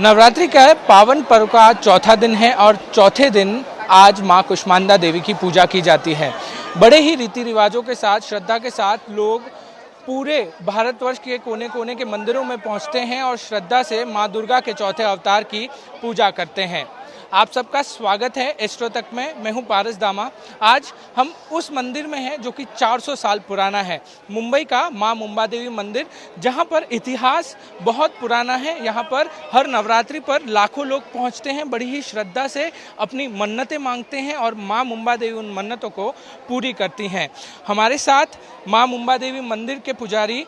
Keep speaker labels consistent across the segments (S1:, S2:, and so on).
S1: नवरात्रि का पावन पर्व का आज चौथा दिन है और चौथे दिन आज मां कुष्मांडा देवी की पूजा की जाती है। बड़े ही रीति रिवाजों के साथ, श्रद्धा के साथ लोग पूरे भारतवर्ष के कोने कोने के मंदिरों में पहुंचते हैं और श्रद्धा से मां दुर्गा के चौथे अवतार की पूजा करते हैं। आप सबका स्वागत है एस्ट्रो तक में। मैं हूं पारस दामा। आज हम उस मंदिर में हैं जो कि 400 साल पुराना है, मुंबई का मां मुंबा देवी मंदिर, जहां पर इतिहास बहुत पुराना है। यहां पर हर नवरात्रि पर लाखों लोग पहुंचते हैं, बड़ी ही श्रद्धा से अपनी मन्नतें मांगते हैं और मां मुंबा देवी उन मन्नतों को पूरी करती हैं। हमारे साथ मां मुंबा देवी मंदिर के पुजारी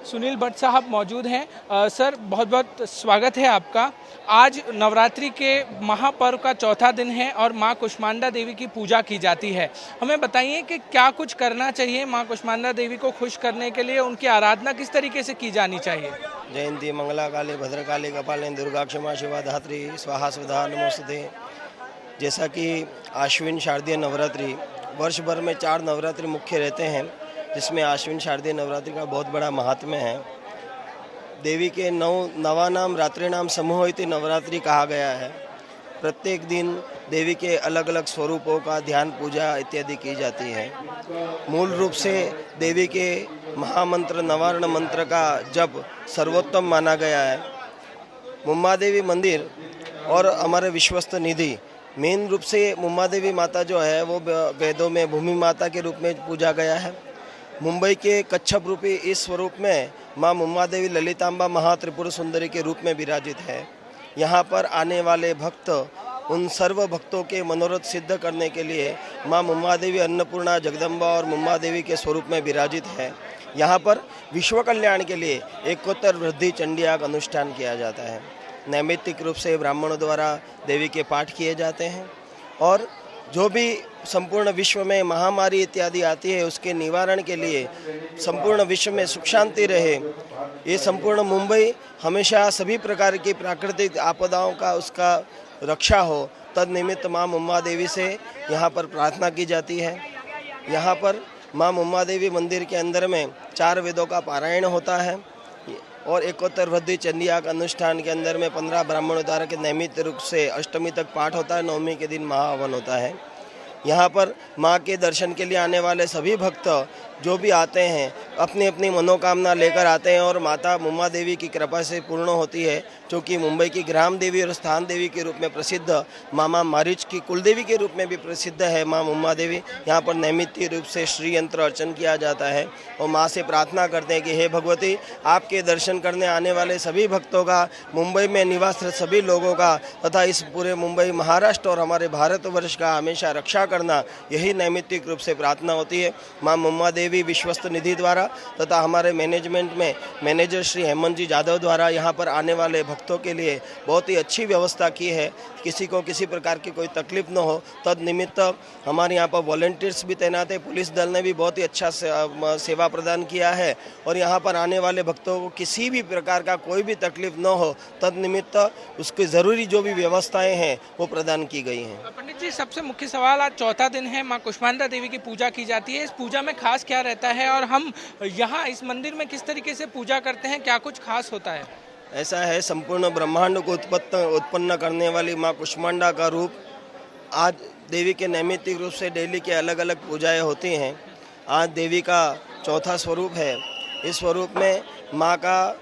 S1: सुनील भट्ट साहब मौजूद हैं। सर, बहुत बहुत स्वागत है आपका। आज नवरात्रि के महापर्व का चौथा दिन है और मां कुष्मांडा देवी की पूजा की जाती है। हमें बताइए कि क्या कुछ करना चाहिए मां कुष्मांडा देवी को खुश करने के लिए, उनकी आराधना किस तरीके से की जानी चाहिए?
S2: जयंती मंगला काली भद्रकाली कपालिनी दुर्गा क्षमा शिवा धात्री स्वाहा स्वधा नमोस्तुते। जैसा कि आश्विन शारदीय नवरात्रि वर्ष भर में 4 नवरात्रि मुख्य रहते हैं, जिसमें आश्विन शारदीय नवरात्रि का बहुत बड़ा महात्म्य है। देवी के नवानाम रात्रिनाम समूह इति नवरात्रि कहा गया है। प्रत्येक दिन देवी के अलग अलग स्वरूपों का ध्यान, पूजा इत्यादि की जाती है। मूल रूप से देवी के महामंत्र नवारण मंत्र का जप सर्वोत्तम माना गया है। मुंबा देवी मंदिर और हमारे विश्वस्त निधि, मेन रूप से मुंबा देवी माता जो है वो वेदों में भूमि माता के रूप में पूजा गया है। मुंबई के कच्छप रूपी इस स्वरूप में मां मुंबा देवी ललितांबा महात्रिपुर सुंदरी के रूप में विराजित है। यहाँ पर आने वाले भक्त, उन सर्व भक्तों के मनोरथ सिद्ध करने के लिए मां मुंबा देवी अन्नपूर्णा, जगदम्बा और मुंबा देवी के स्वरूप में विराजित है। यहाँ पर विश्व कल्याण के लिए एकोत्तर वृद्धि चंडीयाग अनुष्ठान किया जाता है। नैमित्तिक रूप से ब्राह्मणों द्वारा देवी के पाठ किए जाते हैं और जो भी संपूर्ण विश्व में महामारी इत्यादि आती है, उसके निवारण के लिए संपूर्ण विश्व में सुख शांति रहे, ये संपूर्ण मुंबई हमेशा सभी प्रकार की प्राकृतिक आपदाओं का उसका रक्षा हो, तद निमित्त मां मुंबा देवी से यहाँ पर प्रार्थना की जाती है। यहाँ पर मां मुंबा देवी मंदिर के अंदर में 4 वेदों का पारायण होता है और एकोत्तर वृद्धि चंडीयाग अनुष्ठान के अंदर में 15 ब्राह्मणों द्वारा के नैमित्त रूप से अष्टमी तक पाठ होता है। नवमी के दिन महाहवन होता है। यहाँ पर माँ के दर्शन के लिए आने वाले सभी भक्त जो भी आते हैं अपनी अपनी मनोकामना लेकर आते हैं और माता मुंबा देवी की कृपा से पूर्ण होती है, जो कि मुंबई की ग्राम देवी और स्थान देवी के रूप में प्रसिद्ध, मामा मारिच की कुलदेवी के रूप में भी प्रसिद्ध है माँ मुंबा देवी। यहाँ पर नैमित्तिक रूप से श्री यंत्र अर्चन किया जाता है और माँ से प्रार्थना करते हैं कि हे भगवती, आपके दर्शन करने आने वाले सभी भक्तों का, मुंबई में निवास सभी लोगों का तथा इस पूरे मुंबई महाराष्ट्र और हमारे भारतवर्ष का हमेशा रक्षा करना, यही नैमित्तिक रूप से प्रार्थना होती है। माँ मुंबा देवी विश्वस्त निधि द्वारा तथा हमारे मैनेजमेंट में मैनेजर श्री हेमंत जी जादव द्वारा यहाँ पर आने वाले भक्तों के लिए बहुत ही अच्छी व्यवस्था की है। किसी को किसी प्रकार की कोई तकलीफ न हो, तद निमित्त हमारे यहाँ पर वॉलंटियर्स भी तैनात है। पुलिस दल ने भी बहुत ही अच्छा सेवा प्रदान किया है और यहाँ पर आने वाले भक्तों को किसी भी प्रकार का कोई भी तकलीफ न हो, तद निमित्त उसकी ज़रूरी जो भी व्यवस्थाएँ हैं वो प्रदान की गई हैं।
S1: पंडित जी, सबसे मुख्य सवाल, आज चौथा दिन है, मां कुष्मांडा देवी की पूजा की जाती है। इस पूजा में खास क्या रहता है और हम यहाँ इस मंदिर में किस तरीके से पूजा करते हैं, क्या कुछ खास होता है?
S2: ऐसा है, संपूर्ण ब्रह्मांड को उत्पन्न करने वाली माँ कुष्मांडा का रूप आज देवी के नैमित्तिक रूप से डेली के अलग अलग पूजाएं होती हैं। आज देवी का चौथा स्वरूप है। इस स्वरूप में माँ का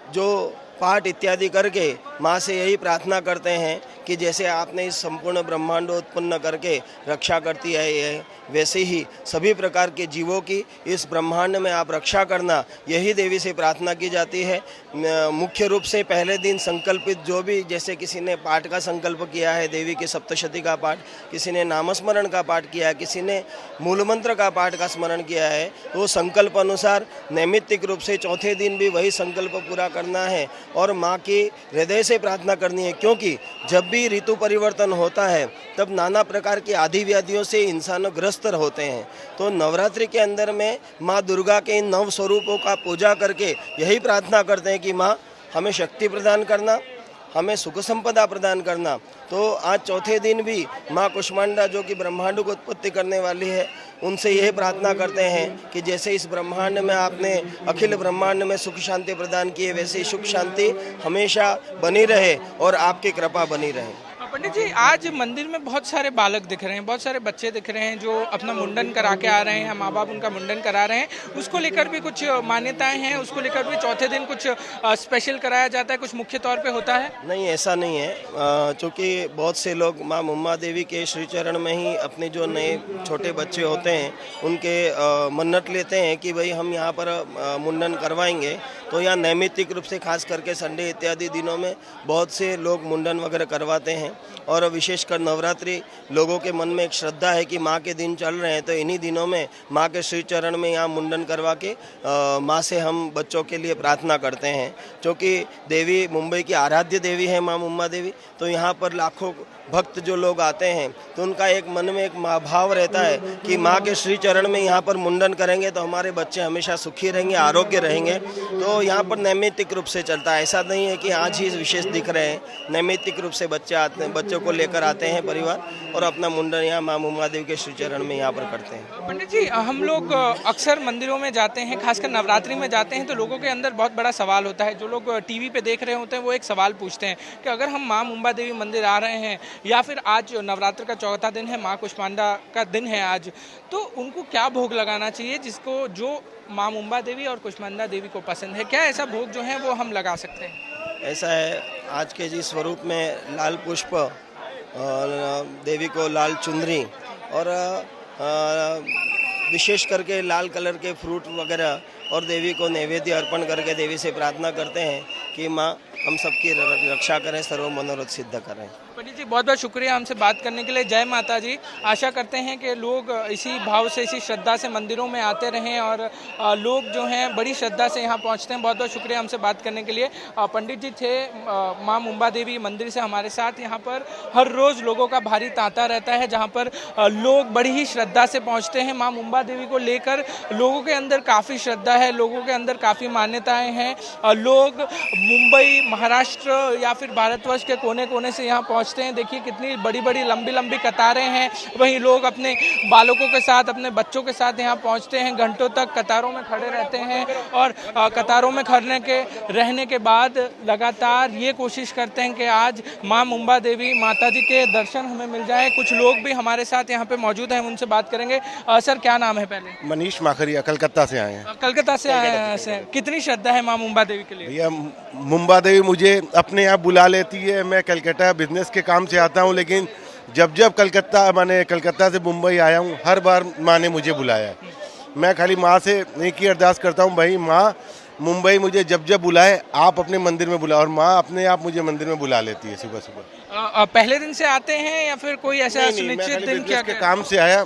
S2: जो पाठ इत्यादि करके माँ से यही प्रार्थना करते हैं कि जैसे आपने इस संपूर्ण ब्रह्मांड उत्पन्न करके रक्षा करती है ये, वैसे ही सभी प्रकार के जीवों की इस ब्रह्मांड में आप रक्षा करना, यही देवी से प्रार्थना की जाती है। मुख्य रूप से पहले दिन संकल्पित जो भी, जैसे किसी ने पाठ का संकल्प किया है, देवी की सप्तशती का पाठ, किसी ने नामस्मरण का पाठ किया है, किसी ने मूल मंत्र का पाठ का स्मरण किया है, तो संकल्प अनुसार नैमित्तिक रूप से चौथे दिन भी वही संकल्प पूरा करना है और माँ की हृदय से प्रार्थना करनी है। क्योंकि जब भी ऋतु परिवर्तन होता है तब नाना प्रकार की आदि व्याधियों से इंसान ग्रस्त होते हैं। तो नवरात्रि के अंदर में माँ दुर्गा के इन 9 स्वरूपों का पूजा करके यही प्रार्थना करते हैं कि माँ हमें शक्ति प्रदान करना, हमें सुख संपदा प्रदान करना। तो आज चौथे दिन भी माँ कुष्मांडा जो कि ब्रह्मांड को उत्पत्ति करने वाली है, उनसे यही प्रार्थना करते हैं कि जैसे इस ब्रह्मांड में आपने अखिल ब्रह्मांड में सुख शांति प्रदान की है, वैसे ही सुख शांति हमेशा बनी रहे और आपकी कृपा बनी रहे।
S1: पंडित जी, आज मंदिर में बहुत सारे बालक दिख रहे हैं, बहुत सारे बच्चे दिख रहे हैं जो अपना मुंडन करा के आ रहे हैं, माँ बाप उनका मुंडन करा रहे हैं। उसको लेकर भी कुछ मान्यताएं हैं, उसको लेकर भी चौथे दिन कुछ स्पेशल कराया जाता है, कुछ मुख्य तौर पे होता है?
S2: नहीं, ऐसा नहीं है, क्योंकि बहुत से लोग माँ मुम्मा देवी के श्री चरण में ही अपने जो नए छोटे बच्चे होते हैं उनके मन्नत लेते हैं कि भाई हम यहाँ पर मुंडन करवाएंगे। तो यहाँ नैमित्तिक रूप से खास करके संडे इत्यादि दिनों में बहुत से लोग मुंडन वगैरह करवाते हैं। और विशेषकर नवरात्रि लोगों के मन में एक श्रद्धा है कि माँ के दिन चल रहे हैं, तो इन्हीं दिनों में माँ के श्री चरण में यहाँ मुंडन करवा के माँ से हम बच्चों के लिए प्रार्थना करते हैं। क्योंकि देवी मुंबई की आराध्य देवी है माँ मुम्मा देवी, तो यहाँ पर लाखों भक्त जो लोग आते हैं तो उनका एक मन में एक भाव रहता है कि माँ के श्री चरण में यहाँ पर मुंडन करेंगे तो हमारे बच्चे हमेशा सुखी रहेंगे, आरोग्य रहेंगे। तो यहाँ पर नैमित्तिक रूप से चलता है, ऐसा नहीं है कि आज ही विशेष दिख रहे हैं। नैमित्तिक रूप से बच्चे आते हैं, बच्चों को लेकर आते हैं परिवार और अपना मुंडन यहाँ माँ मुम्मा देवी के श्री चरण में यहाँ पर करते हैं।
S1: पंडित जी, हम लोग अक्सर मंदिरों में जाते हैं, खासकर नवरात्रि में जाते हैं, तो लोगों के अंदर बहुत बड़ा सवाल होता है। जो लोग टीवी पे देख रहे होते हैं वो एक सवाल पूछते हैं कि अगर हम माँ मुम्बा देवी मंदिर आ रहे हैं या फिर आज नवरात्र का चौथा दिन है, माँ कुष्मांडा का दिन है आज, तो उनको क्या भोग लगाना चाहिए जिसको जो माँ मुम्बा देवी और कुष्मांडा देवी को पसंद है? क्या ऐसा भोग जो है वो हम लगा सकते हैं?
S2: ऐसा है, आज के जिस स्वरूप में लाल पुष्प देवी को लाल चुनरी और विशेष करके लाल कलर के फ्रूट वगैरह और देवी को नैवेद्य अर्पण करके देवी से प्रार्थना करते हैं कि माँ हम सबकी रक्षा करें, सर्व मनोरथ सिद्ध करें।
S1: पंडित जी, बहुत बहुत शुक्रिया हमसे बात करने के लिए। जय माता जी। आशा करते हैं कि लोग इसी भाव से, इसी श्रद्धा से मंदिरों में आते रहें और लोग जो हैं बड़ी श्रद्धा से यहाँ पहुँचते हैं। बहुत बहुत शुक्रिया हमसे बात करने के लिए। पंडित जी थे माँ मुम्बा देवी मंदिर से हमारे साथ। यहाँ पर हर रोज़ लोगों का भारी तांता रहता है, जहाँ पर लोग बड़ी ही श्रद्धा से पहुँचते हैं। माँ मुम्बा देवी को लेकर लोगों के अंदर काफ़ी श्रद्धा है, लोगों के अंदर काफ़ी मान्यताएँ हैं। लोग मुंबई, महाराष्ट्र या फिर भारतवर्ष के कोने कोने से यहाँ पहुँचते हैं। देखिए कितनी बड़ी बड़ी लंबी लंबी कतारें हैं। वहीं लोग अपने बालकों के साथ, अपने बच्चों के साथ यहाँ पहुँचते हैं, घंटों तक कतारों में खड़े रहते हैं और कतारों में रहने के बाद लगातार ये कोशिश करते हैं कि आज माँ मुम्बा देवी माता जी के दर्शन हमें मिल जाए। कुछ लोग भी हमारे साथ यहाँ पे मौजूद हैं, उनसे बात करेंगे। सर, क्या नाम है? पहले
S3: मनीष माखरिया, कलकत्ता से आए हैं।
S1: कलकत्ता से आए हैं। कितनी श्रद्धा है माँ मुम्बा देवी के लिए?
S3: भैया, मुम्बा देवी मुझे अपने यहाँ बुला लेती है। मैं कलकत्ता बिजनेस के काम से आता हूँ, लेकिन जब कलकत्ता से मुंबई आया हूँ, हर बार माँ ने मुझे बुलाया। मैं खाली माँ से एक ही अरदास करता हूँ, भाई माँ मुंबई मुझे जब जब बुलाए आप अपने मंदिर में बुलाओ, और माँ अपने आप मुझे मंदिर में बुला लेती है सुबह सुबह।
S1: पहले दिन से आते हैं या फिर कोई ऐसा सुनिश्चित दिन? क्या
S3: के काम से आया,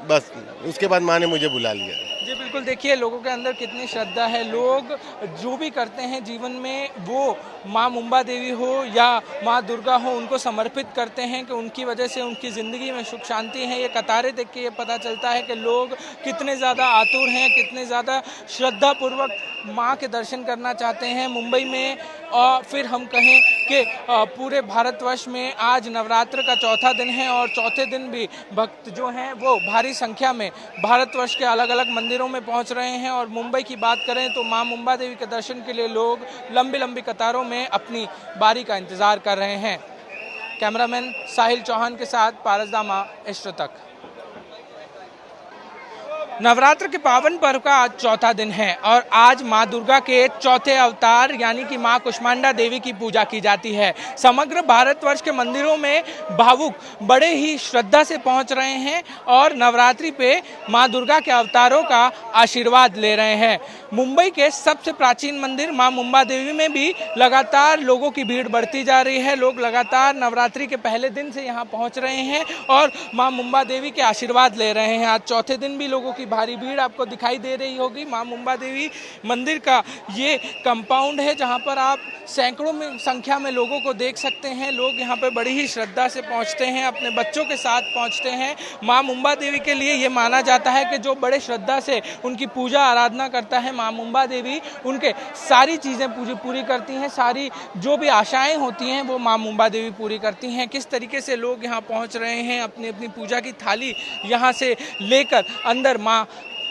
S3: बस उसके बाद माँ ने मुझे बुला लिया।
S1: जी बिल्कुल, देखिए लोगों के अंदर कितनी श्रद्धा है। लोग जो भी करते हैं जीवन में, वो माँ मुम्बा देवी हो या माँ दुर्गा हो, उनको समर्पित करते हैं कि उनकी वजह से उनकी ज़िंदगी में सुख शांति है। ये कतारें देख के ये पता चलता है कि लोग कितने ज़्यादा आतुर हैं, कितने ज़्यादा श्रद्धापूर्वक माँ के दर्शन करना चाहते हैं। मुंबई में और फिर हम कहें कि पूरे भारतवर्ष में आज नवरात्र का चौथा दिन है और चौथे दिन भी भक्त जो हैं वो भारी संख्या में भारतवर्ष के अलग अलग मंदिरों में पहुंच रहे हैं। और मुंबई की बात करें तो मां मुम्बा देवी के दर्शन के लिए लोग लंबी लंबी कतारों में अपनी बारी का इंतजार कर रहे हैं। कैमरामैन साहिल चौहान के साथ पारस दामा, इष्ट तक। नवरात्र के पावन पर्व का आज चौथा दिन है और आज माँ दुर्गा के चौथे अवतार यानी कि माँ कुष्मांडा देवी की पूजा की जाती है। समग्र भारतवर्ष के मंदिरों में भावुक बड़े ही श्रद्धा से पहुंच रहे हैं और नवरात्रि पे माँ दुर्गा के अवतारों का आशीर्वाद ले रहे हैं। मुंबई के सबसे प्राचीन मंदिर माँ मुम्बा देवी में भी लगातार लोगों की भीड़ बढ़ती जा रही है। लोग लगातार नवरात्रि के पहले दिन से यहाँ पहुँच रहे हैं और माँ मुम्बा देवी के आशीर्वाद ले रहे हैं। आज चौथे दिन भी लोगों की की भारी भीड़ आपको दिखाई दे रही होगी। मां मुंबा देवी मंदिर का ये कंपाउंड है जहां पर आप सैकड़ों में संख्या में लोगों को देख सकते हैं। लोग यहां पर बड़ी ही श्रद्धा से पहुंचते हैं, अपने बच्चों के साथ पहुंचते हैं। मां मुंबा देवी के लिए ये माना जाता है कि जो बड़े श्रद्धा से उनकी पूजा आराधना करता है, मां मुंबा देवी उनके सारी चीज़ें पूरी करती हैं। सारी जो भी आशाएं होती हैं वो मां मुंबा देवी पूरी करती हैं। किस तरीके से लोग यहाँ पहुँच रहे हैं, अपनी अपनी पूजा की थाली यहाँ से लेकर अंदर मां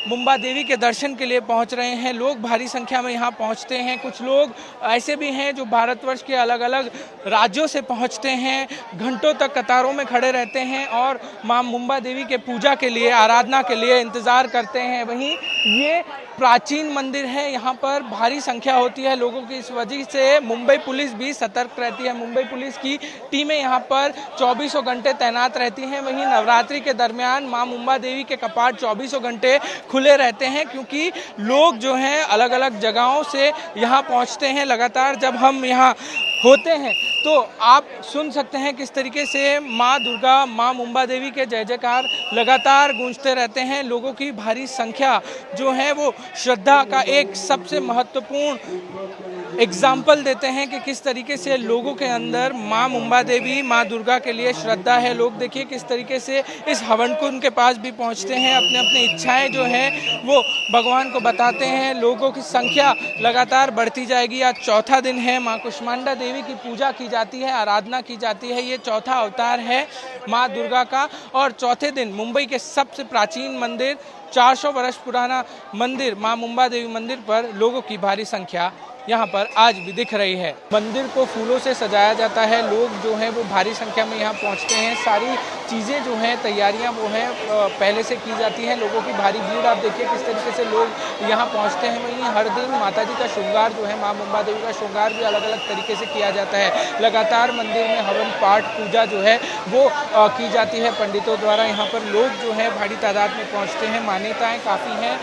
S1: मुंबा देवी के दर्शन के लिए पहुंच रहे हैं। लोग भारी संख्या में यहाँ पहुंचते हैं। कुछ लोग ऐसे भी हैं जो भारतवर्ष के अलग अलग राज्यों से पहुंचते हैं, घंटों तक कतारों में खड़े रहते हैं और मां मुंबा देवी के पूजा के लिए, आराधना के लिए इंतज़ार करते हैं। वहीं ये प्राचीन मंदिर है, यहाँ पर भारी संख्या होती है लोगों की। इस वजह से मुंबई पुलिस भी सतर्क रहती है। मुंबई पुलिस की टीमें यहाँ पर 24 घंटे तैनात रहती हैं। वहीं नवरात्रि के दरमियान मां मुंबा देवी के कपाट 24 घंटे खुले रहते हैं, क्योंकि लोग जो हैं अलग अलग जगहों से यहाँ पहुँचते हैं। लगातार जब हम यहाँ होते हैं तो आप सुन सकते हैं किस तरीके से माँ दुर्गा, माँ मुंबा देवी के जय जयकार लगातार गूंजते रहते हैं। लोगों की भारी संख्या जो है वो श्रद्धा का एक सबसे महत्वपूर्ण एग्जाम्पल देते हैं कि किस तरीके से लोगों के अंदर माँ मुंबा देवी, माँ दुर्गा के लिए श्रद्धा है। लोग देखिए किस तरीके से इस हवन कुंड के पास भी पहुँचते हैं, अपने अपनी इच्छाएं जो हैं वो भगवान को बताते हैं। लोगों की संख्या लगातार बढ़ती जाएगी। आज चौथा दिन है, माँ कुष्मांडा देवी की पूजा की जाती है, आराधना की जाती है। ये चौथा अवतार है माँ दुर्गा का। और चौथे दिन मुंबई के सबसे प्राचीन मंदिर, 400 वर्ष पुराना मंदिर माँ मुंबा देवी मंदिर पर लोगों की भारी संख्या यहाँ पर आज भी दिख रही है। मंदिर को फूलों से सजाया जाता है। लोग जो हैं वो भारी संख्या में यहाँ पहुँचते हैं। सारी चीज़ें जो हैं, तैयारियाँ वो हैं पहले से की जाती हैं। लोगों की भारी भीड़ आप देखिए किस तरीके से लोग यहाँ पहुँचते हैं। वहीं हर दिन माता जी का श्रृंगार जो है, माँ मुंबा देवी का श्रृंगार भी अलग अलग तरीके से किया जाता है। लगातार मंदिर में हवन पाठ पूजा जो है वो की जाती है पंडितों द्वारा। यहाँ पर लोग जो है भारी तादाद में पहुँचते हैं। मान्यताएँ काफ़ी हैं।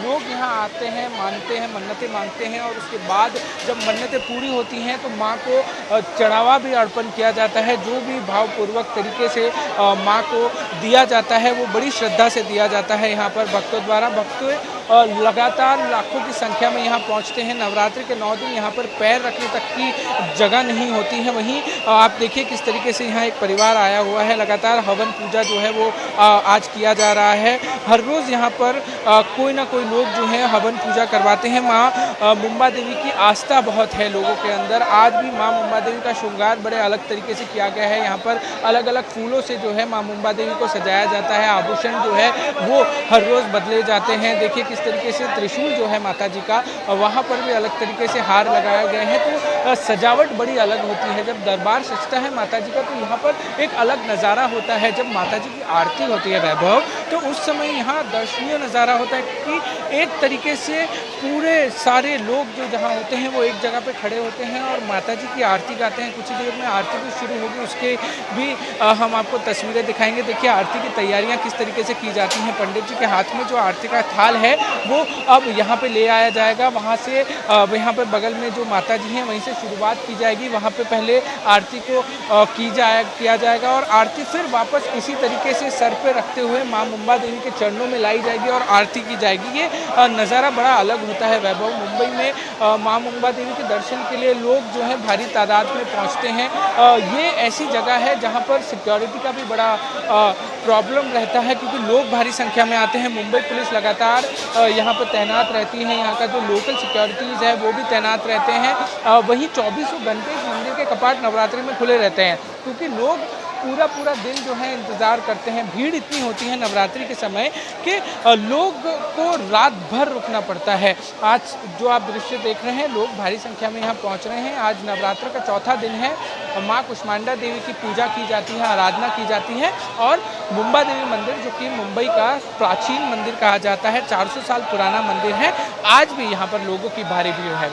S1: लोग यहाँ आते हैं, मानते हैं, मन्नतें मांगते हैं और उसके बाद जब मन्नतें पूरी होती हैं तो माँ को चढ़ावा भी अर्पण किया जाता है। जो भी भावपूर्वक तरीके से माँ को दिया जाता है वो बड़ी श्रद्धा से दिया जाता है यहाँ पर भक्तों द्वारा। भक्त लगातार लाखों की संख्या में यहाँ पहुँचते हैं। नवरात्रि के 9 दिन यहाँ पर पैर रखने तक की जगह नहीं होती है। वहीं आप देखिए किस तरीके से यहाँ एक परिवार आया हुआ है। लगातार हवन पूजा जो है वो आज किया जा रहा है। हर रोज़ यहाँ पर कोई ना कोई लोग जो है हवन पूजा करवाते हैं। माँ मुंबा देवी की आस्था बहुत है लोगों के अंदर। आज भी माँ मुंबा देवी का श्रृंगार बड़े अलग तरीके से किया गया है। यहाँ पर अलग अलग फूलों से जो है माँ मुंबा देवी को सजाया जाता है। आभूषण जो है वो हर रोज़ बदले जाते हैं। देखिए किस तरीके से त्रिशूल जो है माता जी का, वहाँ पर भी अलग तरीके से हार लगाए गए हैं। तो सजावट बड़ी अलग होती है। जब दरबार सजता है माता जी का तो यहाँ पर एक अलग नज़ारा होता है। जब माता जी की आरती होती है वैभव, तो उस समय यहाँ दर्शनीय नज़ारा होता है कि एक तरीके से पूरे सारे लोग जो जहाँ होते हैं वो एक जगह पे खड़े होते हैं और माता जी की आरती गाते हैं। कुछ ही देर में आरती भी शुरू होगी, उसके भी हम आपको तस्वीरें दिखाएंगे। देखिए आरती की तैयारियां किस तरीके से की जाती हैं। पंडित जी के हाथ में जो आरती का थाल है वो अब यहाँ पे ले आया जाएगा। वहाँ से यहाँ पे बगल में जो माता जी हैं वहीं से शुरुआत की जाएगी। वहाँ पे पहले आरती को किया जाएगा और आरती फिर वापस इसी तरीके से सर पे रखते हुए माँ मुंबा देवी के चरणों में लाई जाएगी और आरती की जाएगी। ये नज़ारा बड़ा अलग होता है वैभव। मुंबई में माँ मुंबा देवी के दर्शन के लिए लोग जो है भारी तादाद में पहुँचते हैं। ये ऐसी जगह है जहाँ पर सिक्योरिटी का भी बड़ा प्रॉब्लम रहता है, क्योंकि लोग भारी संख्या में आते हैं। मुंबई पुलिस लगातार यहाँ पर तैनात रहती है। यहाँ का जो लोकल सिक्योरिटीज़ है वो भी तैनात रहते हैं। वहीं 24 घंटे इस मंदिर के कपाट नवरात्रि में खुले रहते हैं, क्योंकि लोग पूरा दिन जो है इंतज़ार करते हैं। भीड़ इतनी होती है नवरात्रि के समय कि लोग को रात भर रुकना पड़ता है। आज जो आप दृश्य देख रहे हैं, लोग भारी संख्या में यहाँ पहुँच रहे हैं। आज नवरात्र का चौथा दिन है। माँ कुष्मांडा देवी की पूजा की जाती है, आराधना की जाती है और मुंबा देवी मंदिर, जो कि मुंबई का प्राचीन मंदिर कहा जाता है, 400 साल पुराना मंदिर है, आज भी यहाँ पर लोगों की भारी भीड़ है।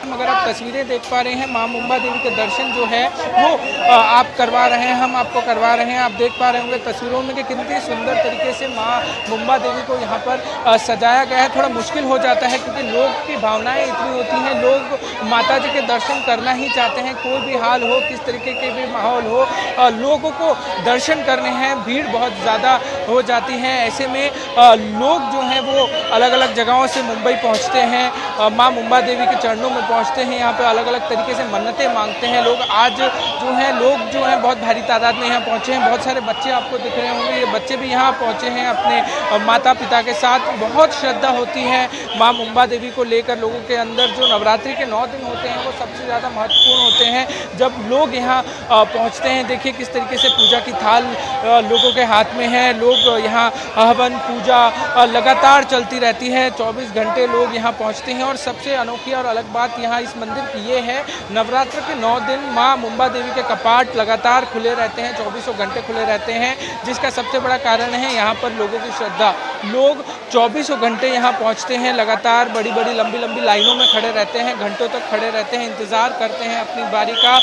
S1: अगर आप तस्वीरें देख पा रहे हैं, माँ मुंबा देवी के दर्शन जो है वो आप करवा रहे हैं, हम आपको करवा रहे हैं। आप देख पा रहे होंगे तस्वीरों में कि कितनी सुंदर तरीके से माँ मुंबा देवी को यहाँ पर सजाया गया है। थोड़ा मुश्किल हो जाता है क्योंकि लोग की भावनाएं इतनी होती हैं, लोग माता जी के दर्शन करना ही चाहते हैं। कोई भी हाल हो, किसी जिस तरीके के भी माहौल हो, लोगों को दर्शन करने हैं, भीड़ बहुत ज़्यादा हो जाती है। ऐसे में लोग जो हैं वो अलग अलग जगहों से मुंबई पहुंचते हैं, माँ मुंबा देवी के चरणों में पहुंचते हैं, यहाँ पे अलग अलग तरीके से मन्नतें मांगते हैं लोग। आज जो है लोग जो हैं बहुत भारी तादाद में यहाँ पहुँचे हैं। बहुत सारे बच्चे आपको दिख रहे होंगे, ये बच्चे भी यहाँ पहुँचे हैं अपने माता पिता के साथ। बहुत श्रद्धा होती है माँ मुंबा देवी को लेकर लोगों के अंदर। जो नवरात्रि के 9 दिन होते हैं वो सबसे ज़्यादा महत्वपूर्ण होते हैं। जब लोग यहाँ पहुँचते हैं, देखिए किस तरीके से पूजा की थाल लोगों के हाथ में है। लोग यहाँ हवन पूजा लगातार चलती रहती है, 24 घंटे लोग यहाँ पहुँचते हैं। और सबसे अनोखी और अलग बात यहाँ इस मंदिर की ये है, नवरात्र के 9 दिन माँ मुंबा देवी के कपाट लगातार खुले रहते हैं, 24 घंटे खुले रहते हैं। जिसका सबसे बड़ा कारण है यहाँ पर लोगों की श्रद्धा। लोग 24 घंटे यहाँ पहुँचते हैं, लगातार बड़ी बड़ी लंबी लंबी लाइनों में खड़े रहते हैं, घंटों तक खड़े रहते हैं, इंतज़ार करते हैं अपनी बारी का।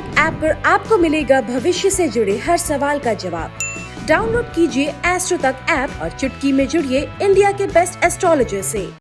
S4: तक ऐप पर आपको मिलेगा भविष्य से जुड़े हर सवाल का जवाब। डाउनलोड कीजिए एस्ट्रो तक ऐप और चुटकी में जुड़िए इंडिया के बेस्ट एस्ट्रोलॉजर से।